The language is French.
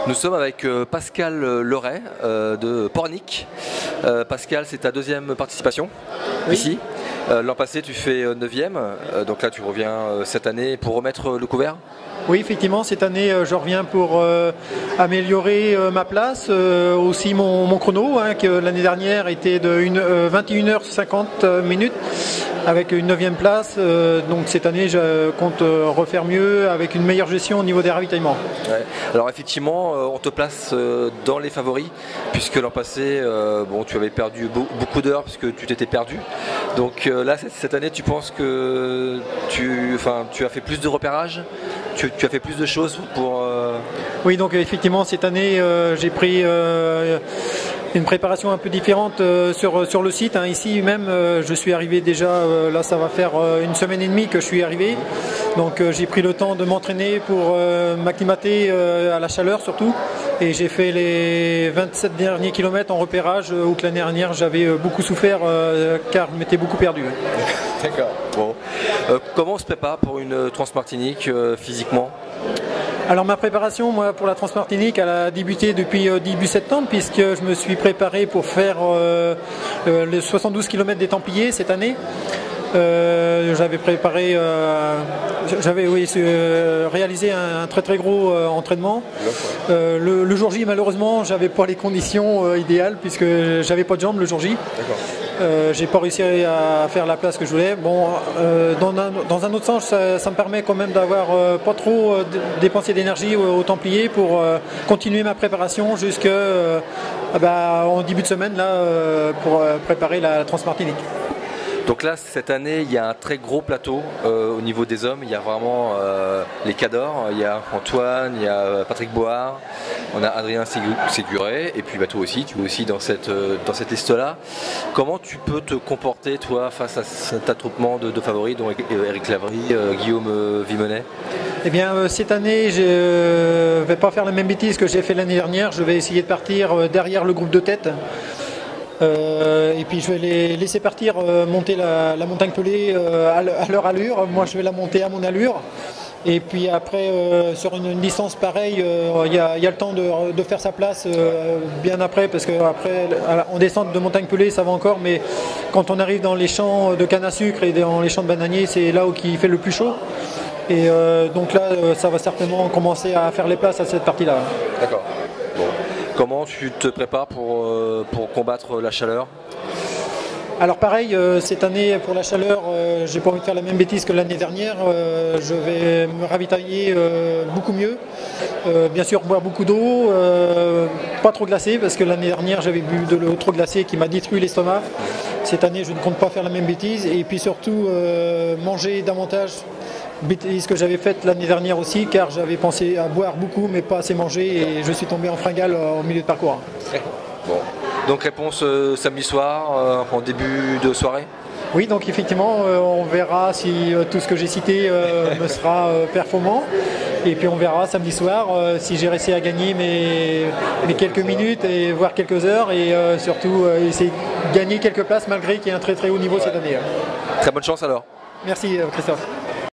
Nous sommes avec Pascal Loret de Pornic. Pascal, c'est ta deuxième participation ici. L'an passé, tu fais 9e, donc là tu reviens cette année pour remettre le couvert. Oui, effectivement, cette année, je reviens pour améliorer ma place, aussi mon chrono, que l'année dernière était de 21h50 minutes, avec une 9e place. Donc cette année, je compte refaire mieux, avec une meilleure gestion au niveau des ravitaillements. Ouais. Alors effectivement, on te place dans les favoris, puisque l'an passé, tu avais perdu beaucoup d'heures, puisque tu t'étais perdu. Donc là, cette année, tu penses que tu as fait plus de repérage, tu as fait plus de choses pour... Oui, donc effectivement, cette année, j'ai pris une préparation un peu différente sur le site. Ici même, je suis arrivé déjà, là ça va faire une semaine et demie que je suis arrivé. Donc j'ai pris le temps de m'entraîner pour m'acclimater à la chaleur surtout. Et j'ai fait les 27 derniers kilomètres en repérage, où l'année dernière j'avais beaucoup souffert car je m'étais beaucoup perdu. D'accord. Bon. Comment on se prépare pour une Transmartinique physiquement ? Alors ma préparation, moi, pour la Transmartinique, elle a débuté depuis début septembre, puisque je me suis préparé pour faire les 72 km des Templiers cette année. J'avais préparé, réalisé un très gros entraînement. Le jour J, malheureusement, j'avais pas les conditions idéales, puisque j'avais pas de jambes le jour J. J'ai pas réussi à faire la place que je voulais. Bon, dans un autre sens, ça me permet quand même d'avoir pas trop dépensé d'énergie aux Templiers pour continuer ma préparation jusqu'en début de semaine là, pour préparer la Transmartinique. Donc là, cette année, il y a un très gros plateau au niveau des hommes. Il y a vraiment les cadors. Il y a Antoine, il y a Patrick Board, on a Adrien Séguré, et puis toi aussi, tu es aussi dans cette liste-là. Comment tu peux te comporter, toi, face à cet attroupement de favoris, dont Eric Lavry, Guillaume Vimonet ? Eh bien, cette année, je ne vais pas faire la même bêtise que j'ai fait l'année dernière. Je vais essayer de partir derrière le groupe de tête. Et puis je vais les laisser partir monter la montagne pelée à leur allure. Moi je vais la monter à mon allure. Et puis après sur une distance pareille, il y a le temps de faire sa place bien après, parce que après en descente de montagne pelée ça va encore, mais quand on arrive dans les champs de canne à sucre et dans les champs de bananiers, c'est là où il fait le plus chaud. Et donc là ça va certainement commencer à faire les places à cette partie-là. D'accord. Bon. Comment tu te prépares pour combattre la chaleur ? Alors pareil, cette année pour la chaleur, j'ai pas envie de faire la même bêtise que l'année dernière. Je vais me ravitailler beaucoup mieux. Bien sûr boire beaucoup d'eau, pas trop glacé, parce que l'année dernière j'avais bu de l'eau trop glacée qui m'a détruit l'estomac. Cette année je ne compte pas faire la même bêtise, et puis surtout manger davantage. Bêtise que j'avais faite l'année dernière aussi, car j'avais pensé à boire beaucoup mais pas assez manger, et je suis tombé en fringale au milieu de parcours. Bon. Donc réponse samedi soir, en début de soirée ? Oui, donc effectivement on verra si tout ce que j'ai cité me sera performant, et puis on verra samedi soir si j'ai réussi à gagner mes quelques minutes et voire quelques heures, et surtout essayer de gagner quelques places malgré qu'il y ait un très haut niveau cette année. Très bonne chance alors. Merci Christophe.